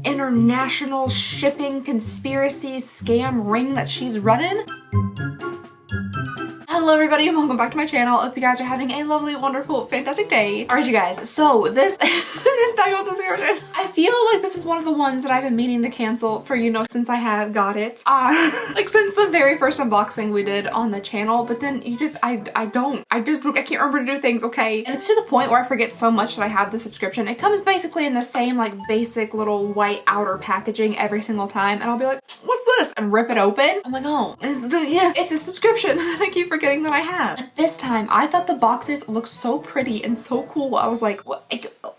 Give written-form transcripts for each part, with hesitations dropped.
international shipping conspiracy scam ring that she's running. Hello everybody and welcome back to my channel. I hope you guys are having a lovely, wonderful, fantastic day. Alright you guys, so this diamond subscription, I feel like this is one of the ones that I've been meaning to cancel for, you know, since I have got it. Like since the very first unboxing we did on the channel, but then you just, I can't remember to do things, okay? And it's to the point where I forget so much that I have the subscription. It comes basically in the same like basic little white outer packaging every single time and I'll be like, what's this? And rip it open. I'm like, oh, it's a subscription. I keep forgetting that I have. But this time I thought the boxes looked so pretty and so cool. I was like, what?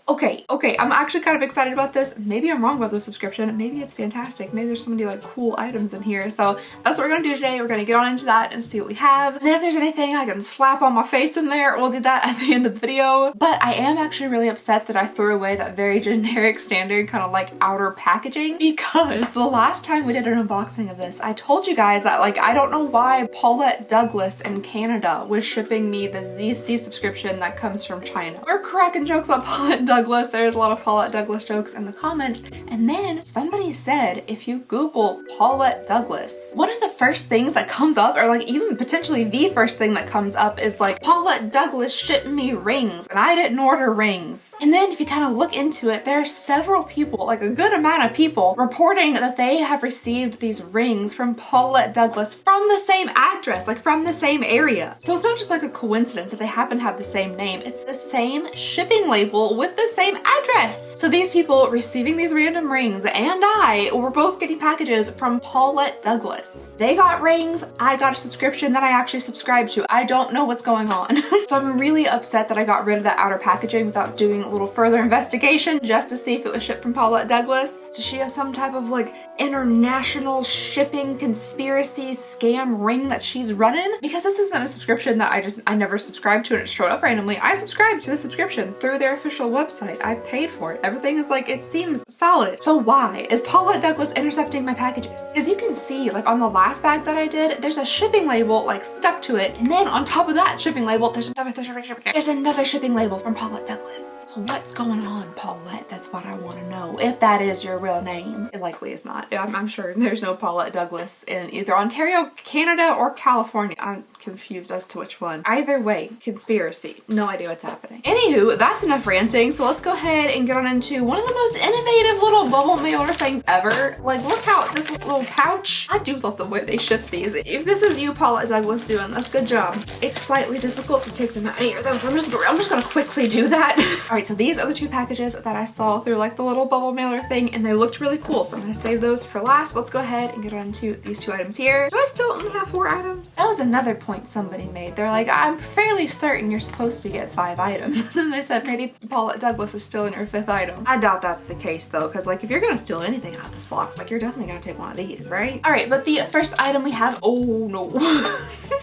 Okay, I'm actually kind of excited about this. Maybe I'm wrong about the subscription. Maybe it's fantastic. Maybe there's so many like cool items in here. So that's what we're gonna do today. We're gonna get on into that and see what we have. And then if there's anything I can slap on my face in there, we'll do that at the end of the video. But I am actually really upset that I threw away that very generic standard kind of like outer packaging, because the last time we did an unboxing of this, I told you guys that like I don't know why Paulette Douglas in Canada was shipping me the Zeesea subscription that comes from China. We're cracking jokes about Paulette Douglas. There's a lot of Paulette Douglas jokes in the comments. And then somebody said, if you Google Paulette Douglas, one of the first things that comes up, or like even potentially the first thing that comes up, is like, Paulette Douglas shipped me rings and I didn't order rings. And then if you kind of look into it, there are several people, like a good amount of people, reporting that they have received these rings from Paulette Douglas from the same address, like from the same area. So it's not just like a coincidence that they happen to have the same name, it's the same shipping label with the same address. So these people receiving these random rings and I were both getting packages from Paulette Douglas. They got rings, I got a subscription that I actually subscribed to. I don't know what's going on. So I'm really upset that I got rid of that outer packaging without doing a little further investigation just to see if it was shipped from Paulette Douglas. Does she have some type of like international shipping conspiracy scam ring that she's running? Because this isn't a subscription that I never subscribed to and it showed up randomly. I subscribed to the subscription through their official website. I paid for it. Everything is like, it seems solid. So why is Paulette Douglas intercepting my packages? As you can see, like on the last bag that I did, there's a shipping label like stuck to it. And then on top of that shipping label, there's another shipping label from Paulette Douglas. So what's going on, Paulette? That's what I want to know. If that is your real name. It likely is not. I'm sure there's no Paulette Douglas in either Ontario, Canada, or California. I'm confused as to which one. Either way, conspiracy. No idea what's happening. Anywho, that's enough ranting. So let's go ahead and get on into one of the most innovative little bubble mailer things ever. Like, look how this little pouch. I do love the way they ship these. If this is you, Paulette Douglas, doing this, good job. It's slightly difficult to take them out of here though, so I'm just gonna quickly do that. All right, so these are the two packages that I saw through like the little bubble mailer thing, and they looked really cool. So I'm gonna save those for last. Let's go ahead and get on to these two items here. Do I still only have 4 items? That was another point somebody made. They're like, I'm fairly certain you're supposed to get 5 items. And then they said maybe Paulette Douglas is still in your 5th item. I doubt that's the case though, because like if you're gonna steal anything out of this box, like you're definitely gonna take one of these, right? All right, but the first item we have, oh no.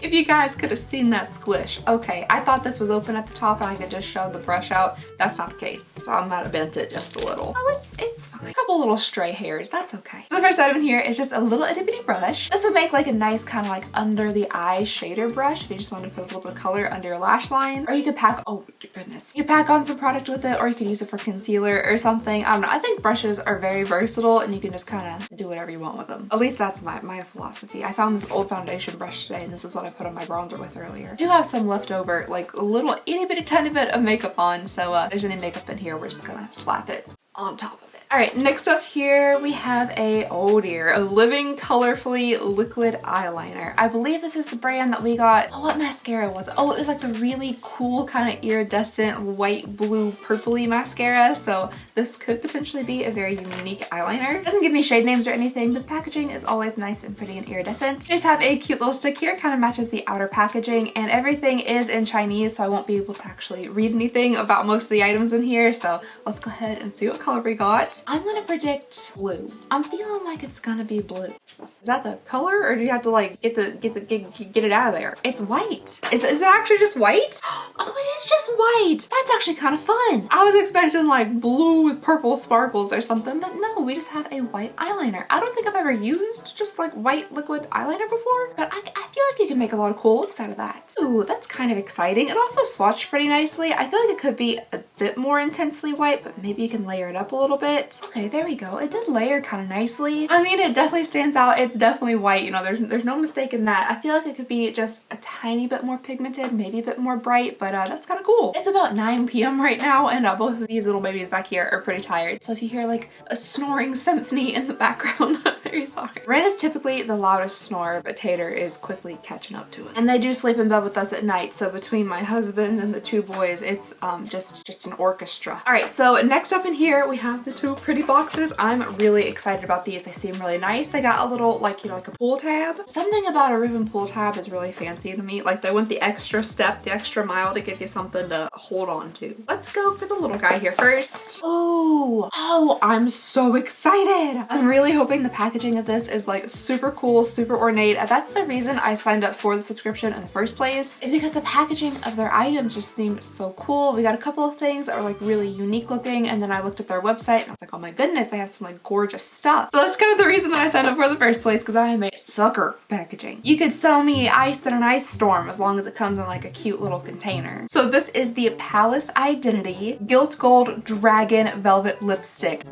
If you guys could have seen that squish. Okay, I thought this was open at the top and I could just show the brush out. That's not the case. So I might have bent it just a little. Oh, it's fine. A couple little stray hairs, that's okay. So the first item in here is just a little itty bitty brush. This would make like a nice kind of like under the eye shader brush if you just want to put a little bit of color under your lash line. Or you could pack, oh goodness. You could pack on some product with it, or you could use it for concealer or something. I don't know. I think brushes are very versatile and you can just kind of do whatever you want with them. At least that's my philosophy. I found this old foundation brush today and this is what I put on my bronzer with earlier. I do have some leftover, like a little itty bitty tiny bit of makeup on, so if there's any makeup in here, we're just gonna slap it on top of it. All right, next up here we have a, oh dear, a Living Colorfully liquid eyeliner. I believe this is the brand that we got. Oh, what mascara was it? Oh, it was like the really cool kind of iridescent white, blue, purpley mascara. So this could potentially be a very unique eyeliner. It doesn't give me shade names or anything, but the packaging is always nice and pretty and iridescent. I just have a cute little stick here, kind of matches the outer packaging, and everything is in Chinese, so I won't be able to actually read anything about most of the items in here. So let's go ahead and see what color we got. I'm gonna predict blue. I'm feeling like it's gonna be blue. Is that the color, or do you have to like get it out of there? It's white. Is it actually just white? Oh, it is just white. That's actually kind of fun. I was expecting like blue with purple sparkles or something, but no, we just have a white eyeliner. I don't think I've ever used just like white liquid eyeliner before, but I feel like you can make a lot of cool looks out of that. Ooh, that's kind of exciting. It also swatched pretty nicely. I feel like it could be a bit more intensely white, but maybe you can layer it up a little bit. it. Okay, there we go. It did layer kind of nicely. I mean, it definitely stands out. It's definitely white, you know, there's no mistake in that. I feel like it could be just a tiny bit more pigmented, maybe a bit more bright, but that's kind of cool. It's about 9 p.m. right now, and both of these little babies back here are pretty tired. So if you hear like a snoring symphony in the background, I'm very sorry. Ren is typically the loudest snorer, but Tater is quickly catching up to it. And they do sleep in bed with us at night, so between my husband and the two boys, it's just an orchestra. All right, so next up in here, we have the two pretty boxes. I'm really excited about these. They seem really nice. They got a little, like, you know, like a pull tab. Something about a ribbon pull tab is really fancy to me. Like, they went the extra step, the extra mile to give you something to hold on to. Let's go for the little guy here first. Oh, I'm so excited. I'm really hoping the packaging of this is like super cool, super ornate. That's the reason I signed up for the subscription in the first place, is because the packaging of their items just seemed so cool. We got a couple of things that were like really unique looking, and then I looked at their website and I was like, oh my goodness, they have some like gorgeous stuff. So that's kind of the reason that I signed up for the first place, because I am a sucker for packaging. You could sell me ice in an ice storm as long as it comes in like a cute little container. So this is the Palace Identity Gilt Gold Dragon Velvet Lipstick.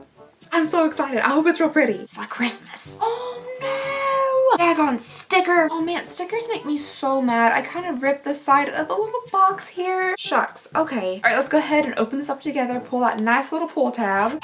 I'm so excited. I hope it's real pretty. It's like Christmas. Oh no! Daggone sticker. Oh man, stickers make me so mad. I kind of ripped the side of the little box here. Shucks. Okay. All right, let's go ahead and open this up together. Pull that nice little pull tab.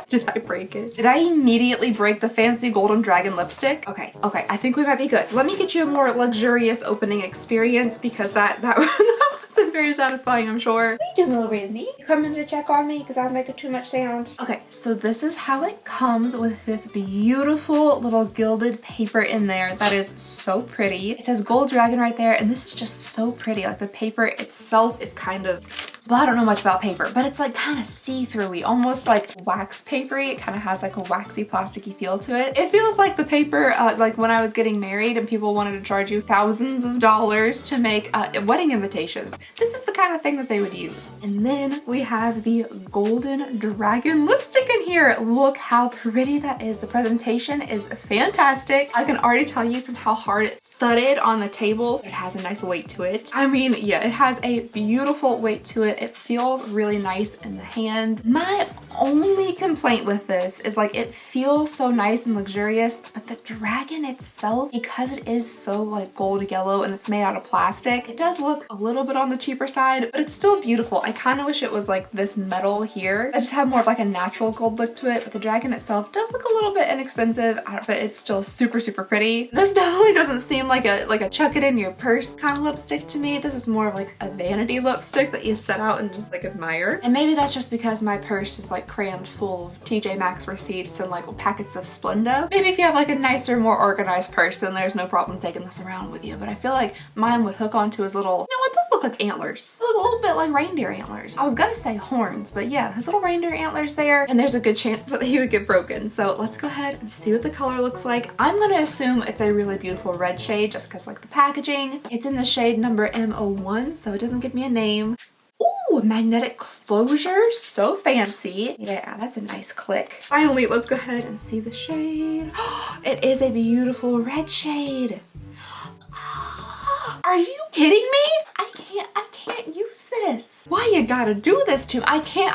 Did I break it? Did I immediately break the fancy golden dragon lipstick? Okay, I think we might be good. Let me get you a more luxurious opening experience, because that wasn't very satisfying, I'm sure. What are you doing, little Randy? You coming to check on me because I'm making too much sound? Okay, so this is how it comes with this beautiful little gilded paper in there. That is so pretty. It says gold dragon right there, and this is just so pretty. Like the paper itself is kind of, well, I don't know much about paper, but it's like kind of see-through-y, almost like wax papery. It kind of has like a waxy, plasticky feel to it. It feels like the paper, like when I was getting married and people wanted to charge you thousands of dollars to make wedding invitations. This is the kind of thing that they would use. And then we have the golden dragon lipstick in here. Look how pretty that is. The presentation is fantastic. I can already tell you from how hard it thudded on the table. It has a nice weight to it. I mean, yeah, it has a beautiful weight to it. It feels really nice in the hand. My only complaint with this is like it feels so nice and luxurious, but the dragon itself, because it is so like gold yellow and it's made out of plastic, it does look a little bit on the cheaper side, but it's still beautiful. I kind of wish it was like this metal here that just had more of like a natural gold look to it, but the dragon itself does look a little bit inexpensive, but it's still super, super pretty. This definitely doesn't seem like a chuck it in your purse kind of lipstick to me. This is more of like a vanity lipstick that you set out and just like admire. And maybe that's just because my purse is like crammed full of TJ Maxx receipts and like packets of Splenda. Maybe if you have like a nicer, more organized purse, then there's no problem taking this around with you. But I feel like mine would hook onto his little, you know what, those look like antlers. They look a little bit like reindeer antlers. I was gonna say horns, but yeah, his little reindeer antlers there, and there's a good chance that he would get broken. So let's go ahead and see what the color looks like. I'm gonna assume it's a really beautiful red shade just because like the packaging. It's in the shade number M01, so it doesn't give me a name. Ooh, magnetic closure, so fancy. Yeah, that's a nice click. Finally, let's go ahead and see the shade. It is a beautiful red shade. Are you kidding me? I can't use this. Why you gotta do this to me? I can't,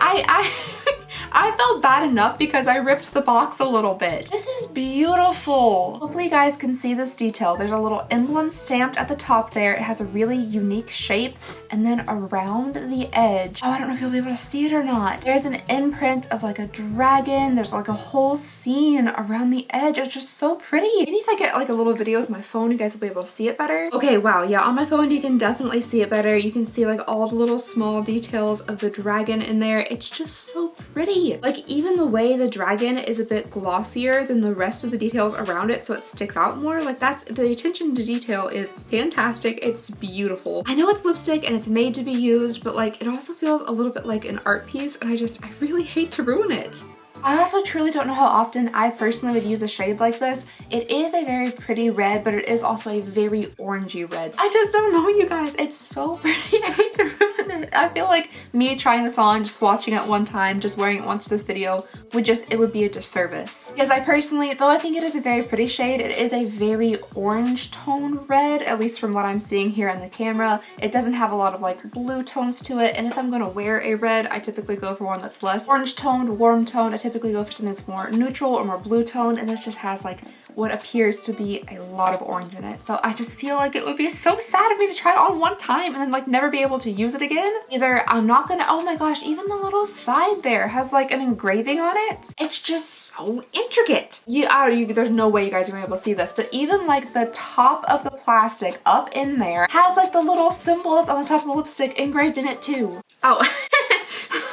I felt bad enough because I ripped the box a little bit. This is beautiful. Hopefully you guys can see this detail. There's a little emblem stamped at the top there. It has a really unique shape, and then around the edge, oh, I don't know if you'll be able to see it or not. There's an imprint of like a dragon. There's like a whole scene around the edge. It's just so pretty. Maybe if I get like a little video with my phone, you guys will be able to see it better. Okay, wow, yeah, on my phone you can definitely see it better. You can see like all the little small details of the dragon in there. It's just so pretty. Like even the way the dragon is a bit glossier than the rest of the details around it, so it sticks out more. Like that's, the attention to detail is fantastic. It's beautiful. I know it's lipstick and it's made to be used, but like it also feels a little bit like an art piece, and I really hate to ruin it. I also truly don't know how often I personally would use a shade like this. It is a very pretty red, but it is also a very orangey red. I just don't know, you guys. It's so pretty. I hate to ruin it. I feel like me trying this on, just swatching it one time, just wearing it once this video it would be a disservice. Because I personally, though I think it is a very pretty shade, it is a very orange tone red, at least from what I'm seeing here on the camera. It doesn't have a lot of like blue tones to it, and if I'm gonna wear a red, I typically go for one that's less orange toned, warm toned. I typically go for something that's more neutral or more blue toned, and this just has like what appears to be a lot of orange in it. So I just feel like it would be so sad of me to try it on one time and then like never be able to use it again. Either I'm not gonna, oh my gosh, even the little side there has like an engraving on it. It's just so intricate. There's no way you guys are gonna be able to see this, but even like the top of the plastic up in there has like the little symbol that's on the top of the lipstick engraved in it too. Oh.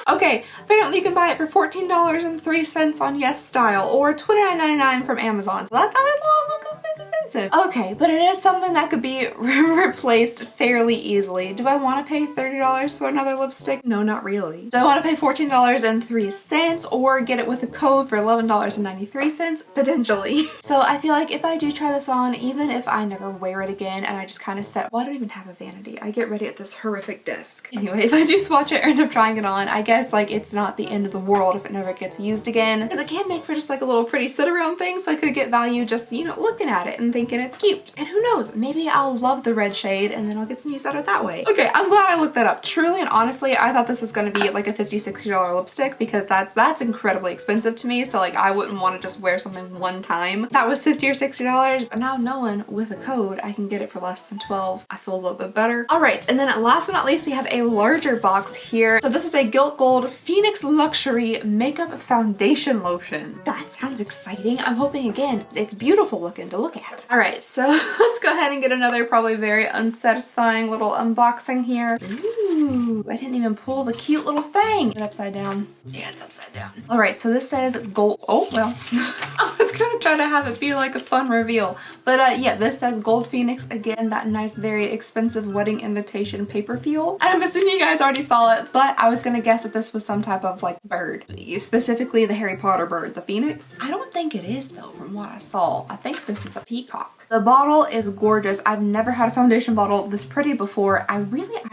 Okay, apparently you can buy it for $14.03 on Yes Style or $29.99 from Amazon. So that was a bit expensive. Okay, but it is something that could be replaced fairly easily. Do I want to pay $30 for another lipstick? No, not really. Do I want to pay $14.03 or get it with a code for $11.93? Potentially. So I feel like if I do try this on, even if I never wear it again and I just kind of set, well, I don't even have a vanity. I get ready at this horrific desk. Anyway, if I do swatch it or end up trying it on, I guess like it's not the end of the world if it never gets used again, because it can make for just like a little pretty sit around thing, so I could get value just, you know, looking at it and thinking it's cute. And who knows, maybe I'll love the red shade and then I'll get some use out of it that way. Okay, I'm glad I looked that up. Truly and honestly, I thought this was going to be like a $50, $60 lipstick, because that's incredibly expensive to me, so like I wouldn't want to just wear something one time that was $50 or $60, but now knowing with a code I can get it for less than $12, I feel a little bit better. All right, and then last but not least, we have a larger box here. So this is a Gilt Gold Phoenix Luxury Makeup Foundation Lotion. That sounds exciting. I'm hoping, again, it's beautiful looking to look at. All right, so let's go ahead and get another probably very unsatisfying little unboxing here. Ooh, I didn't even pull the cute little thing. Is it upside down? Yeah, it's upside down. All right, so this says gold. Oh, well, I was gonna try to have it be like a fun reveal, but yeah, this says Gold Phoenix. Again, that nice, very expensive wedding invitation paper feel. And I'm assuming you guys already saw it, but I was gonna guess that this was some type of like bird, specifically the Harry Potter bird, the phoenix. I don't think it is though, from what I saw. I think this is a peacock. The bottle is gorgeous. I've never had a foundation bottle this pretty before. I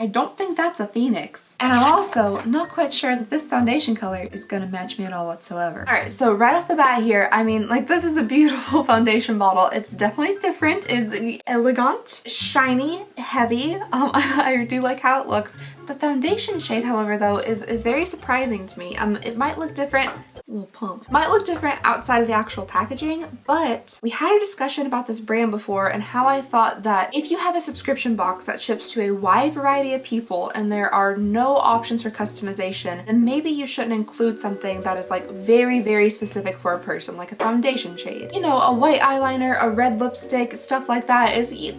don't think that's a phoenix. And I'm also not quite sure that this foundation color is gonna match me at all whatsoever. All right, so right off the bat here, I mean, like, this is a beautiful foundation bottle. It's definitely different. It's elegant, shiny, heavy. I do like how it looks. The foundation shade, however, though, is very surprising to me. It might look different. A little pump. Might look different outside of the actual packaging, but we had a discussion about this brand before and how I thought that if you have a subscription box that ships to a wide variety of people and there are no options for customization, then maybe you shouldn't include something that is like very, very specific for a person, like a foundation shade. You know, a white eyeliner, a red lipstick, stuff like that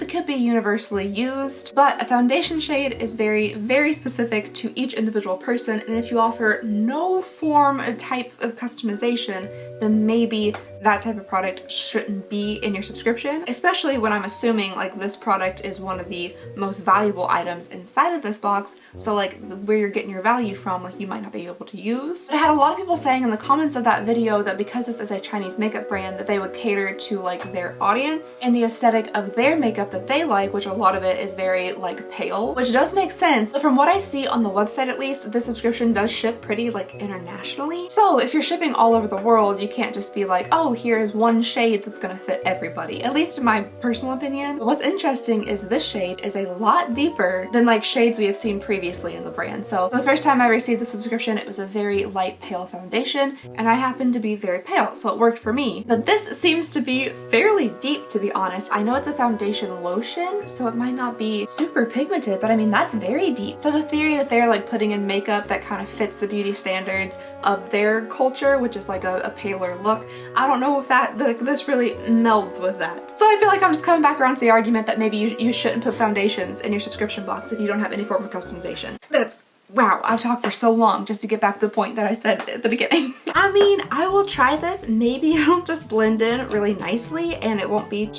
could be universally used, but a foundation shade is very, very specific to each individual person, and if you offer no form or type of customization, then maybe that type of product shouldn't be in your subscription, especially when I'm assuming like this product is one of the most valuable items inside of this box, so like where you're getting your value from, like you might not be able to use. But I had a lot of people saying in the comments of that video that because this is a Chinese makeup brand, that they would cater to like their audience and the aesthetic of their makeup that they like, which a lot of it is very like pale, which does make sense. But from what I see on the website, at least, this subscription does ship pretty like internationally. So if you're shipping all over the world, you can't just be like, oh, here's one shade that's gonna fit everybody, at least in my personal opinion. But what's interesting is this shade is a lot deeper than like shades we have seen previously in the brand. So the first time I received the subscription, it was a very light pale foundation, and I happen to be very pale, so it worked for me. But this seems to be fairly deep, to be honest. I know it's a foundation lotion, so it might not be super pigmented, but I mean, that's very deep. So the theory that they're like putting in makeup that kind of fits the beauty standards of their culture, which is like a paler look, I don't know if this really melds with that. So I feel like I'm just coming back around to the argument that maybe you shouldn't put foundations in your subscription box if you don't have any form of customization. Wow, I've talked for so long just to get back to the point that I said at the beginning. I mean, I will try this. Maybe it'll just blend in really nicely and it won't be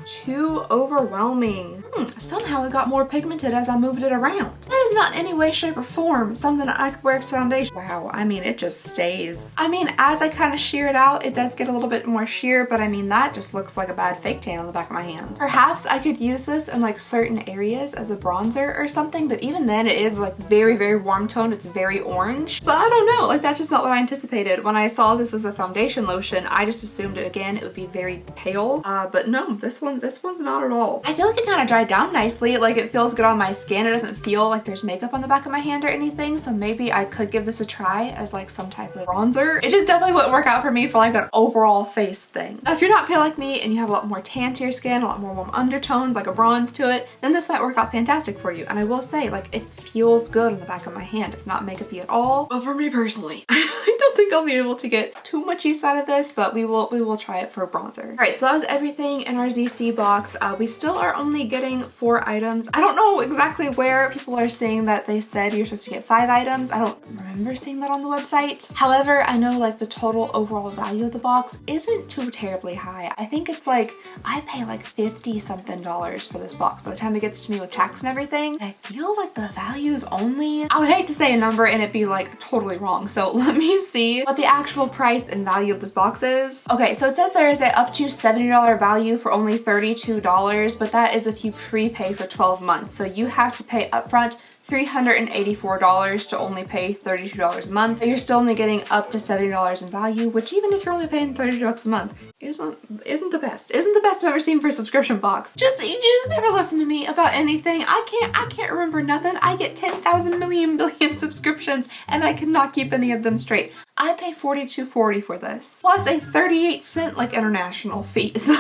too overwhelming. somehow it got more pigmented as I moved it around. That is not in any way, shape, or form something I could wear as foundation. Wow, I mean, it just stays. I mean, as I kind of shear it out, it does get a little bit more sheer, but I mean, that just looks like a bad fake tan on the back of my hand. Perhaps I could use this in like certain areas as a bronzer or something, but even then it is like very, very warm tone. It's very orange. So I don't know, like that's just not what I anticipated. When I saw this as a foundation lotion, I just assumed it again, it would be very pale, but no, this one's not at all. I feel like it kind of dried down nicely. Like it feels good on my skin. It doesn't feel like there's makeup on the back of my hand or anything. So maybe I could give this a try as like some type of bronzer. It just definitely wouldn't work out for me for like an overall face thing. Now, if you're not pale like me and you have a lot more tan to your skin, a lot more warm undertones, like a bronze to it, then this might work out fantastic for you. And I will say, like, it feels good on the back of my hand. It's not makeup-y at all. But for me personally, I don't think I'll be able to get too much use out of this, but we will try it for a bronzer. All right, so that was everything in our ZC box. We still are only getting 4 items. I don't know exactly where people are saying that they said you're supposed to get 5 items. I don't remember seeing that on the website. However, I know like the total overall value of the box isn't too terribly high. I think it's like, I pay like $50 something for this box by the time it gets to me with tax and everything. And I feel like the value is only, I would hate to say a number and it be like totally wrong. So let me see what the actual price and value of this box is. Okay, so it says there is a up to $70 value for only $32, but that is if you prepay for 12 months. So you have to pay upfront $384 to only pay $32 a month. But you're still only getting up to $70 in value, which even if you're only paying $30 a month, isn't the best. Isn't the best I've ever seen for a subscription box. You just never listen to me about anything. I can't remember nothing. I get 10,000 million billion subscriptions and I cannot keep any of them straight. I pay $42.40 for this, plus a 38-cent like international fee. So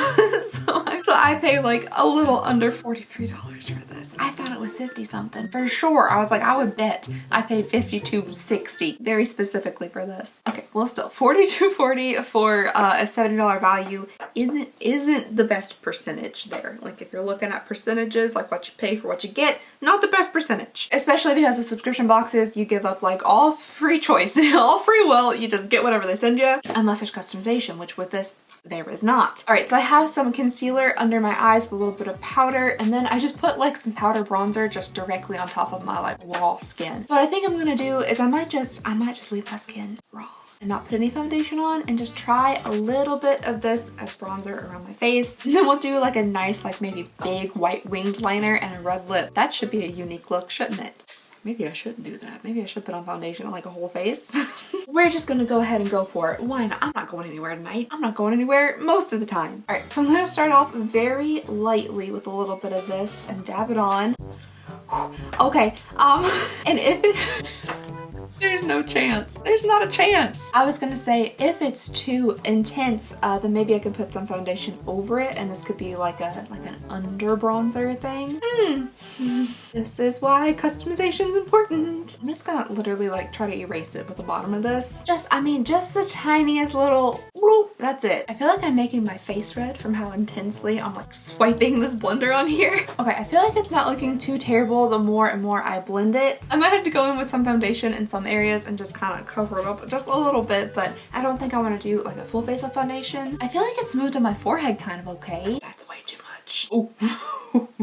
I pay like a little under $43 for this. I thought it was 50 something for sure. I was like, I would bet I paid $52.60 very specifically for this. Okay, well still $42.40 for a $70 value isn't the best percentage there. Like if you're looking at percentages, like what you pay for what you get, not the best percentage. Especially because with subscription boxes, you give up like all free choice, all free will. You just get whatever they send you, unless there's customization, which with this, there is not. All right, so I have some concealer under my eyes with a little bit of powder, and then I just put like some powder bronzer just directly on top of my like raw skin. So what I think I'm gonna do is I might just leave my skin raw and not put any foundation on and just try a little bit of this as bronzer around my face. And then we'll do like a nice, like maybe big white winged liner and a red lip. That should be a unique look, shouldn't it? Maybe I shouldn't do that. Maybe I should put on foundation on like a whole face. We're just gonna go ahead and go for it. Why not? I'm not going anywhere tonight. I'm not going anywhere most of the time. All right, so I'm gonna start off very lightly with a little bit of this and dab it on. Okay, and if it, there's no chance. There's not a chance. I was gonna say if it's too intense, then maybe I could put some foundation over it, and this could be like an under bronzer thing. This is why customization is important. I'm just gonna literally like try to erase it with the bottom of this. Just the tiniest little whoop, that's it. I feel like I'm making my face red from how intensely I'm like swiping this blender on here. Okay, I feel like it's not looking too terrible the more and more I blend it. I might have to go in with some foundation in some areas and just kind of cover it up just a little bit, but I don't think I want to do like a full face of foundation. I feel like it's smoothed on my forehead kind of okay. That's way too much. Oh.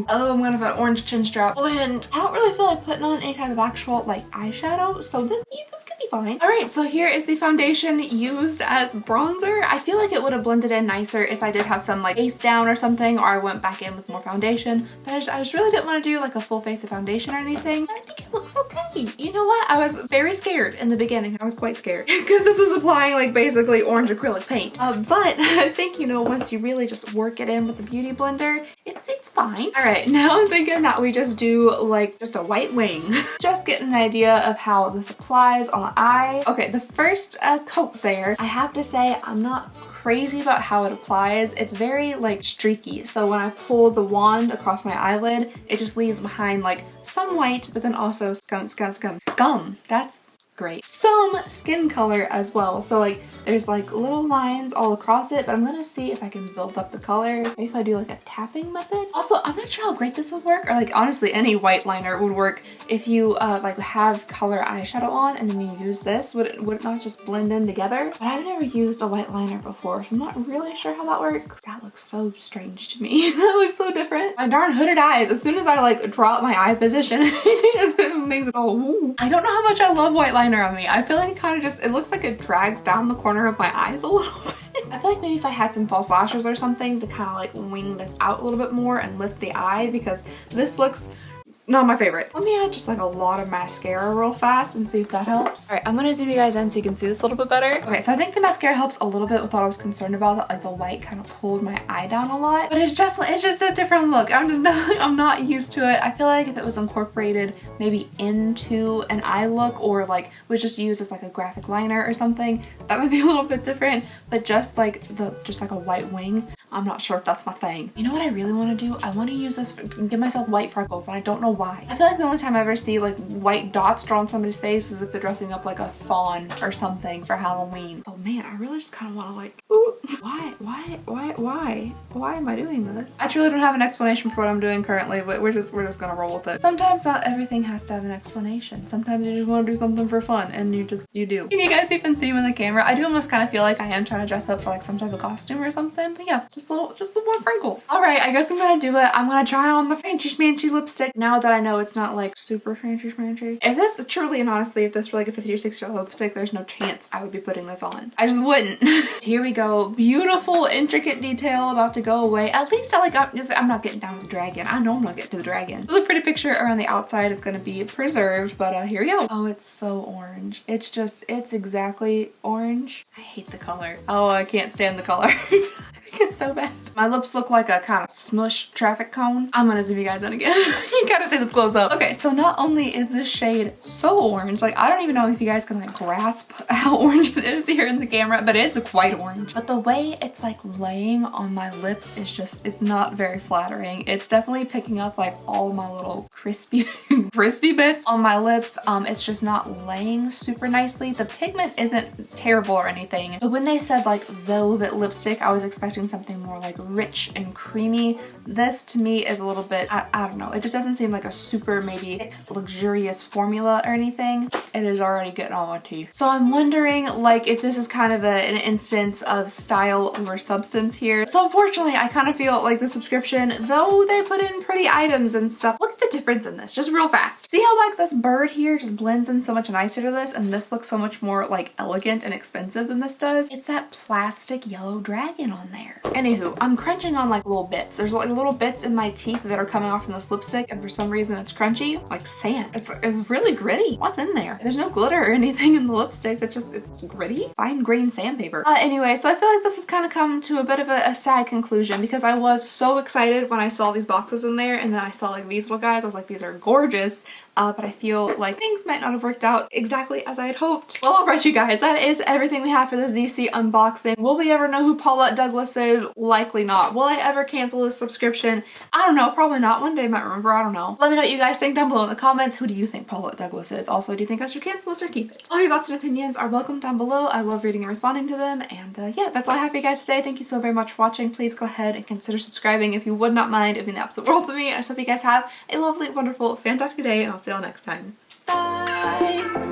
Oh, I'm gonna have an orange chin strap. And I don't really feel like putting on any type of actual like eyeshadow, so this could be fine. All right, so here is the foundation used as bronzer. I feel like it would have blended in nicer if I did have some like base down or something, or I went back in with more foundation, but I just really didn't want to do like a full face of foundation or anything. I think it looks okay. You know what? I was very scared in the beginning. I was quite scared because this was applying like basically orange acrylic paint. But I think, you know, once you really just work it in with the beauty blender, it's fine. All right, now I'm thinking that we just do like just a white wing. Just getting an idea of how this applies on the eye. Okay, the first coat there, I have to say I'm not crazy about how it applies. It's very like streaky. So when I pull the wand across my eyelid, it just leaves behind like some white, but then also scum. That's great. Some skin color as well. So like There's like little lines all across it, but I'm gonna see if I can build up the color. Maybe if I do like a tapping method. Also, I'm not sure how great this would work, or like honestly any white liner would work if you like have color eyeshadow on and then you use this. Would it not just blend in together? But I've never used a white liner before, so I'm not really sure how that works. That looks so strange to me. That looks so different. My darn hooded eyes, as soon as I like drop my eye position, it makes it all woo. I don't know how much I love white liner on me. I feel like it kind of just, it looks like it drags down the corner of my eyes a little bit. I feel like maybe if I had some false lashes or something to kind of like wing this out a little bit more and lift the eye, because this looks not my favorite. Let me add just like a lot of mascara real fast and see if that helps. All right, I'm gonna zoom you guys in so you can see this a little bit better. Okay, so I think the mascara helps a little bit with what I was concerned about, that like the white kind of pulled my eye down a lot. But it's definitely, it's just a different look. I'm not used to it. I feel like if it was incorporated maybe into an eye look, or like was just used as like a graphic liner or something, that might be a little bit different. But just like a white wing, I'm not sure if that's my thing. You know what I really want to do? I want to use this and give myself white freckles, and I don't know why. I feel like the only time I ever see like white dots drawn on somebody's face is if they're dressing up like a fawn or something for Halloween. Oh man, I really just kind of want to like, ooh, why am I doing this? I truly don't have an explanation for what I'm doing currently, but we're just gonna roll with it. Sometimes not everything has to have an explanation. Sometimes you just want to do something for fun, and you do. Can you guys even see me in the camera? I do almost kind of feel like I am trying to dress up for like some type of costume or something, but yeah, just some more freckles. All right, I guess I'm gonna do it. I'm gonna try on the Fancy Schmancy lipstick now that I know it's not like super fancy schmancy. If this truly and honestly, if this were like a $50 or $60 lipstick, there's no chance I would be putting this on. I just wouldn't. Here we go. Beautiful, intricate detail about to go away. At least I'm not getting down to the dragon. I know I'm not getting to the dragon. This is a pretty picture around the outside. It's gonna be preserved, but here we go. Oh, it's so orange. It's exactly orange. I hate the color. Oh, I can't stand the color. It's so bad. My lips look like a kind of smushed traffic cone. I'm gonna zoom you guys in again. You gotta see this close up. Okay, so not only is this shade so orange, like I don't even know if you guys can like grasp how orange it is here in the camera, but it's quite orange. But the way it's like laying on my lips is just, it's not very flattering. It's definitely picking up like all my little crispy bits on my lips. It's just not laying super nicely. The pigment isn't terrible or anything, but when they said like velvet lipstick, I was expecting something more like rich and creamy. This to me is a little bit, I don't know, it just doesn't seem like a super maybe thick, luxurious formula or anything. It is already getting on my teeth. So I'm wondering like if this is kind of an instance of style over substance here. So unfortunately I kind of feel like the subscription, though they put in pretty items and stuff, look at the difference in this just real fast. See how like this bird here just blends in so much nicer to this, and this looks so much more like elegant and expensive than this does. It's that plastic yellow dragon on there. Anywho, I'm crunching on like little bits. There's like little bits in my teeth that are coming off from this lipstick, and for some reason it's crunchy, like sand. It's really gritty. What's in there? There's no glitter or anything in the lipstick. It's gritty. Fine grained sandpaper. Anyway, so I feel like this has kind of come to a bit of a sad conclusion, because I was so excited when I saw these boxes in there, and then I saw like these little guys. I was like, these are gorgeous. But I feel like things might not have worked out exactly as I had hoped. Well, alright you guys, that is everything we have for this Zeesea unboxing. Will we ever know who Paulette Douglas is? Likely not. Will I ever cancel this subscription? I don't know, probably not. One day I might remember, I don't know. Let me know what you guys think down below in the comments. Who do you think Paulette Douglas is? Also, do you think I should cancel this or keep it? All your thoughts and opinions are welcome down below. I love reading and responding to them. And yeah, that's all I have for you guys today. Thank you so very much for watching. Please go ahead and consider subscribing if you would not mind. It would mean the absolute world to me. I just hope you guys have a lovely, wonderful, fantastic day, and I'll see y'all next time. Bye!